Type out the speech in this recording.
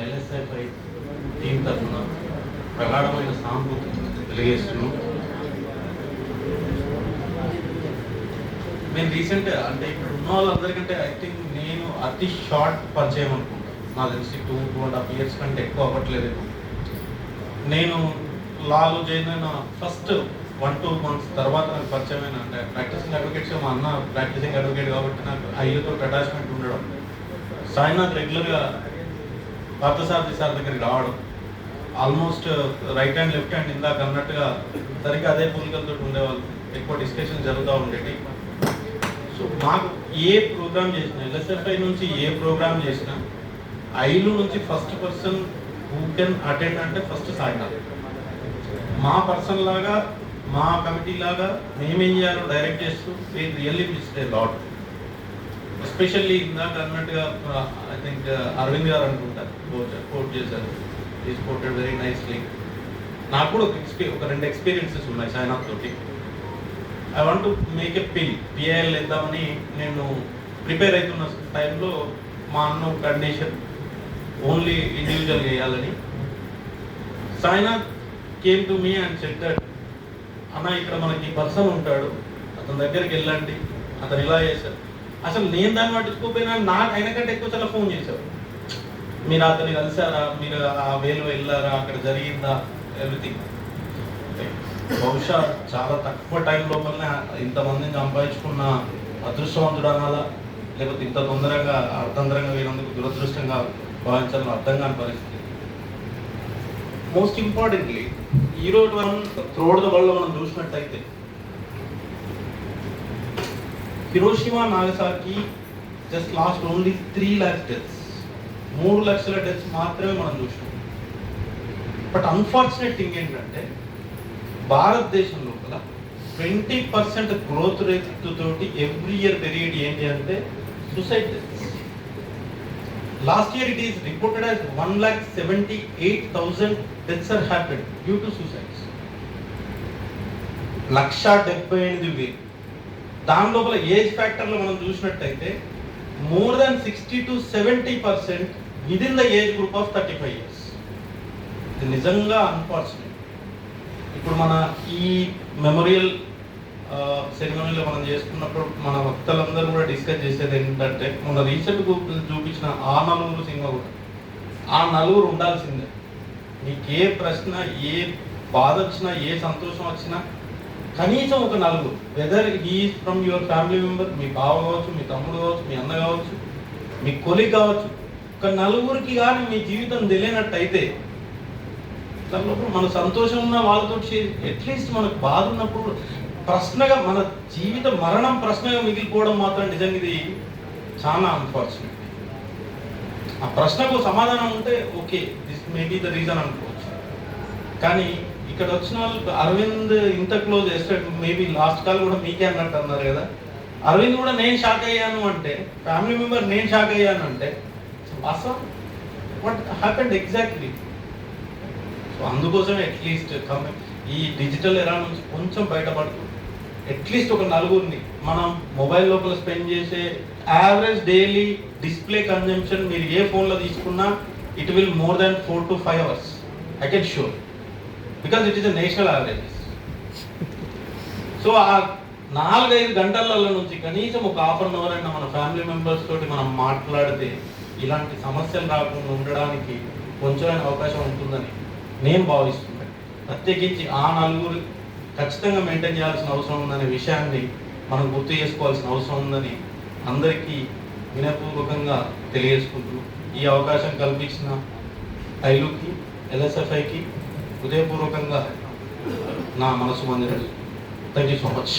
ఎల్ఎస్ఐపై team తరఫున ప్రగాఢమైన సానుభూతి తెలియజేస్తున్నాం. నేను రీసెంట్గా అంటే ఇక్కడ ఉన్న వాళ్ళందరికంటే ఐ థింక్ నేను అతి షార్ట్ పరిచయం అనుకుంటాను. నాకు తెలిసి 2.5 years కంటే ఎక్కువ అవ్వట్లేదు. నేను లాలో జాయిన్ అయిన ఫస్ట్ 1-2 months తర్వాత నాకు పరిచయమైన అంటే ప్రాక్టీసింగ్ అడ్వకేట్స్ మా అన్న ప్రాక్టీసింగ్ అడ్వకేట్ కాబట్టి నాకు అయ్యతో అటాచ్మెంట్ ఉండడం, సాయినాథ్ రెగ్యులర్గా పార్థసారథి సార్ దగ్గరికి రావడం, almost right hand left hand ఇందాక అన్నట్టుగా సరిగ్గా అదే పూలికలతో ఉండేవాళ్ళు, ఎక్కువ డిస్కషన్ జరుగుతూ ఉండేవి. సో మాకు ఏ ప్రోగ్రామ్ చేసినా ఎల్ఎస్ఎఫ్ఐ నుంచి ఏ ప్రోగ్రామ్ చేసినా ఐలు నుంచి first person who can attend అంటే ఫస్ట్ సాయినాథ్. మా పర్సన్ లాగా మా కమిటీ లాగా మేమేం చేయాలో డైరెక్ట్ చేస్తూ we really miss a lot. Especially ఇందాక అన్నట్టుగా ఐ థింక్ అరవింద్ గారు అనుకుంటారు కోట్ చేశారు, ఈజ్ కోటెడ్ వెరీ నైస్లీ. నాకు కూడా ఒక 2 experiences ఉన్నాయి సాయినాథ్ తోటి. I want to make a PIL వేద్దామని నేను ప్రిపేర్ అవుతున్న టైంలో మా అన్న కండిషన్ ఓన్లీ ఇండివిజువల్ చేయాలని. Sainath came to me and said that అన్న ఇక్కడ మనకి పర్సన్ ఉంటాడు, అతని దగ్గరికి వెళ్ళండి, అతను ఇలా చేశారు. అసలు నేను దాన్ని పట్టించుకోకపోయినా నాకు ఆయన కంటే ఎక్కువ చాలా ఫోన్ చేశారు, మీరు అతన్ని కలిసారా, మీరు ఆ వేలు వెళ్ళారా, అక్కడ జరిగిందా, ఎవ్రీథింగ్. బహుశా చాలా తక్కువ టైం లోపలనే ఇంతమందిని సంపాదించుకున్న అదృష్టవంతుడు అనాలా, లేకపోతే ఇంత తొందరగా అర్థంతరంగా వీరందుకు దురదృష్టంగా భావించాలని అర్థం కాని పరిస్థితి. మోస్ట్ ఇంపార్టెంట్లీ ఈరోజు మనం త్రోడ్ ద వరల్డ్ మనం చూసినట్టయితే Hiroshima Nagasaki just last only 3 lakhs deaths, 3 లక్షల డెత్స్ మాత్రమే మనం చూసినాం. బట్ అన్ఫార్చునేట్ థింగ్ ఏంటంటే భారతదేశం లోపల 20% గ్రోత్ రేట్ తోటి ఎవ్రీ ఇయర్ పెరిగేది ఏంటి అంటే suicide deaths. Last year it is reported as 1,78,000 deaths are happened due to suicides. 1,78,000. దాని లోపల ఏజ్ ఫ్యాక్టర్లో మనం చూసినట్టయితే more than 60 to 70% within the age group of 35 years. ఇది నిజంగా అన్ఫార్చునేట్. ఇప్పుడు మన ఈ మెమోరియల్ సెరిమనీలో మనం చేసుకున్నప్పుడు మన వక్తలందరూ కూడా డిస్కస్ చేసేది ఏంటంటే మన రీసెంట్ చూపించిన ఆ 4 సినిమా కూడా ఆ 4 ఉండాల్సిందే. మీకు ఏ ప్రశ్న, ఏ బాధ వచ్చినా, ఏ సంతోషం వచ్చినా కనీసం ఒక 4, whether is from your family member, మీ బావ కావచ్చు, మీ తమ్ముడు కావచ్చు, మీ అన్న కావచ్చు, మీ కొలీగ్ కావచ్చు, ఒక 4కి కానీ మీ జీవితం తెలియనట్టయితే దానిలో మన సంతోషం ఉన్న వాళ్ళతో అట్లీస్ట్ మనకు బాధ ఉన్నప్పుడు ప్రశ్నగా మన జీవిత మరణం ప్రశ్నగా మిగిలిపోవడం మాత్రం నిజంగా ఇది చాలా అన్ఫార్చునేట్. ఆ ప్రశ్నకు సమాధానం ఉంటే okay, this may be the reason అనుకోవచ్చు. కానీ ఇక్కడ వచ్చిన వాళ్ళు అరవింద్ ఇంత క్లోజ్ చేస్తే మేబీ లాస్ట్ కాల్ కూడా మీకే అన్నట్టు అన్నారు కదా, అరవింద్ కూడా నేను షాక్ అయ్యాను అంటే, ఫ్యామిలీ మెంబర్ నేను షాక్ అయ్యాను అంటే అసలు వాట్ హ్యాపెండ్ ఎగ్జాక్ట్లీ. సో అందుకోసమే అట్లీస్ట్ ఈ డిజిటల్ ఎరా నుంచి కొంచెం బయటపడుతూ అట్లీస్ట్ ఒక 4ని మనం మొబైల్ లోపల స్పెండ్ చేసే యావరేజ్ డైలీ డిస్ప్లే కన్జంప్షన్ మీరు ఏ ఫోన్లో తీసుకున్నా it will more than 4 to 5 hours. I can sure because it is a national average. So ఆ 4-5 గంటల నుంచి కనీసం ఒక 1/2 hour అయినా మన ఫ్యామిలీ మెంబర్స్ తోటి మనం మాట్లాడితే ఇలాంటి సమస్యలు రాకుండా ఉండడానికి కొంచెమైన అవకాశం ఉంటుందని నేను భావిస్తున్నాను. ప్రత్యేకించి ఆ 4 ఖచ్చితంగా మెయింటైన్ చేయాల్సిన అవసరం ఉందనే విషయాన్ని మనం గుర్తు చేసుకోవాల్సిన అవసరం ఉందని అందరికీ వినయపూర్వకంగా తెలియజేసుకుంటూ ఈ అవకాశం కల్పించిన ఐలుకి, ఎల్ఎస్ఎఫ్ఐకి హృదయపూర్వకంగా నా మనసు మందిరం. Thank you so much.